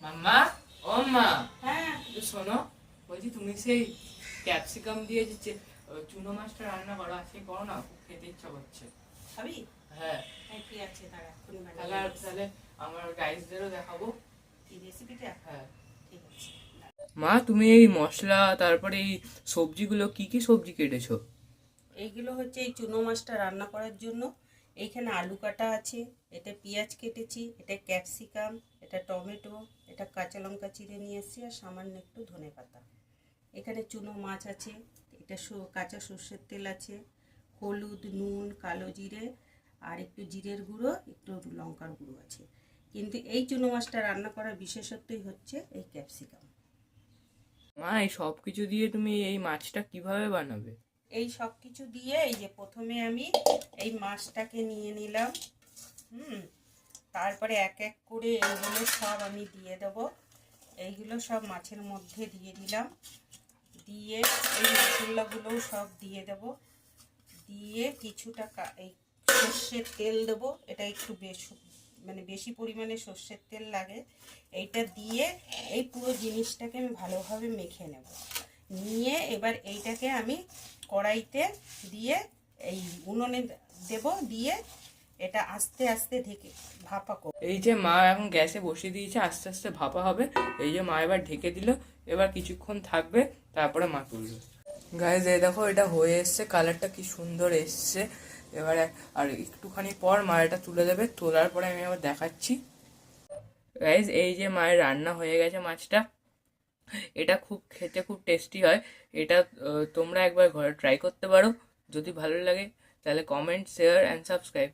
মাম্মা, ও মা, হ্যাঁ। একটু শোনো। বলছি তুমি সেই ক্যাপসিকাম দিয়ে যে চুনো মাছটা রান্না করো, আজকে করো না, খুব খেতে ইচ্ছা করছে। খাবি? হ্যাঁ। হ্যাঁ, ঠিক আছে, তারা এক্ষুনি তাহলে বানিয়ে দিচ্ছি। তাহলে আমার গাইসদেরও দেখাবো। এই রেসিপিটা? হ্যাঁ। ঠিক আছে। মা, তুমি এই মশলা তারপরে এই সবজিগুলো কি কি সবজি কেটেছো? এইগুলো হচ্ছে এই চুনো মাছটা রান্না করার জন্য। এইখানে আলু কাটা আছে, এটা পেঁয়াজ কেটেছি, এটা ক্যাপসিকাম, এটা টমেটো, এটা কাঁচা লঙ্কা চিড়ে নিয়ে এসেছি, আর সামান্য একটু ধনেপাতা। এখানে চুনো মাছ আছে, এটা কাঁচা সর্ষের তেল আছে, হলুদ, নুন, কালো জিরে, আর একটু জিরের গুঁড়ো, একটু লঙ্কার গুঁড়ো আছে। কিন্তু এই চুনো মাছটা রান্না করার বিশেষত্বই হচ্ছে এই ক্যাপসিকাম। মা, এই সব কিছু দিয়ে তুমি এই মাছটা কিভাবে বানাবে? এই সব কিছু দিয়ে এই যে প্রথমে আমি এই মাছটাকে নিয়ে নিলাম। তারপরে এক এক করে এইগুলো সব আমি দিয়ে দেবো। এইগুলো সব মাছের মধ্যে দিয়ে দিলাম, দিয়ে এই মশলাগুলোও সব দিয়ে দেব, দিয়ে কিছুটা এই সর্ষের তেল দেবো। এটা একটু বেশি পরিমাণে সর্ষের তেল লাগে। এইটা দিয়ে এই পুরো জিনিসটাকে আমি ভালোভাবে মেখে নেব। নিয়ে এবার এইটাকে আমি কড়াইতে দিয়ে এই উনুনে দেব, দিয়ে এটা আস্তে আস্তে ঢেকে ভাপা করব। এই যে মা এখন গ্যাসে বসিয়ে দিয়েছে, আস্তে আস্তে ভাপা হবে। এই যে মা এবার ঢেকে দিল, এবার কিছুক্ষণ থাকবে, তারপরে মা তুলবে। গাইজ, এই দেখো, এটা হয়ে এসছে, কালারটা কি সুন্দর এসছে। এবারে আর একটুখানি পর মা এটা তুলে দেবে, তোলার পরে আমি আবার দেখাচ্ছি। গাইজ, এই যে মায়ের রান্না হয়ে গেছে মাছটা। এটা খুব খেতে খুব টেস্টি হয়। এটা তোমরা একবার ঘরে ট্রাই করতে পারো। যদি ভালো লাগে তাহলে কমেন্ট, শেয়ার অ্যান্ড সাবস্ক্রাইব।